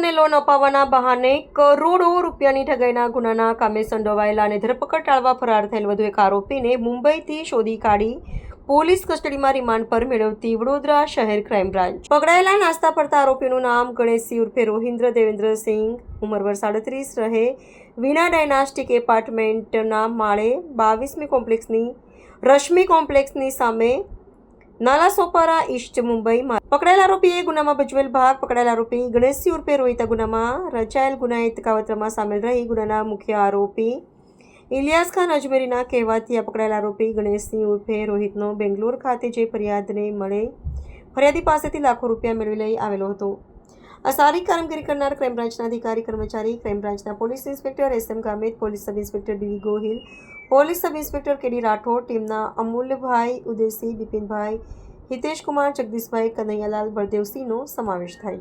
લોકોને લોન અપાવવાના બહાને કરોડો રૂપિયાની ઠગાઈના ગુનાના કામે સંડોવાયેલા અને ધરપકડ ટાળવા ફરાર થયેલ વધુ એક આરોપીને મુંબઈથી શોધી કાઢી પોલીસ કસ્ટડીમાં રિમાન્ડ પર મેળવતી વડોદરા શહેર ક્રાઇમ બ્રાન્ચ. પકડાયેલા નાસ્તા ફરતા આરોપીનું નામ ગણેશસિંહ ઉર્ફે રોહિન્દ્ર દેવેન્દ્રસિંહ, ઉંમર વર્ષ 37, રહે વીણા ડાયનાસ્ટિક એપાર્ટમેન્ટના માળે 22મી કોમ્પ્લેક્સની રશ્મિ કોમ્પ્લેક્સની સામે નાલાસોપારા ઈસ્ટ, મુંબઈમાં. પકડાયેલ આરોપીએ ગુનામાં ભજવેલ ભાગ. પકડાયેલ આરોપી ગણેશસિંહ ઉર્ફે રોહિત ગુનામાં રચાયેલ ગુનાહિત કાવતરામાં સામેલ રહી ગુનાના મુખ્ય આરોપી ઇલિયાસ ખાન અજમેરીના કહેવાથી આ પકડાયેલ આરોપી ગણેશસિંહ ઉર્ફે રોહિતનો બેંગ્લોર ખાતે જે ફરિયાદને મળે ફરિયાદી પાસેથી લાખો રૂપિયા મેળવી લઈ આવેલો હતો. આ સારી કામગીરી કરનાર ક્રાઇમ બ્રાન્ચના અધિકારી કર્મચારી, ક્રાઇમ બ્રાન્ચના police inspector SM Gamit, police sub inspector DV Gohil, police sub inspector KD Rathod, ટીમના અમૂલ્યભાઈ, ઉદયસિંહ, બિપિનભાઈ, હિતેશકુમાર, જગદીશભાઈ, કનૈયાલાલ, બળદેવસિંહનો સમાવેશ થાય છે.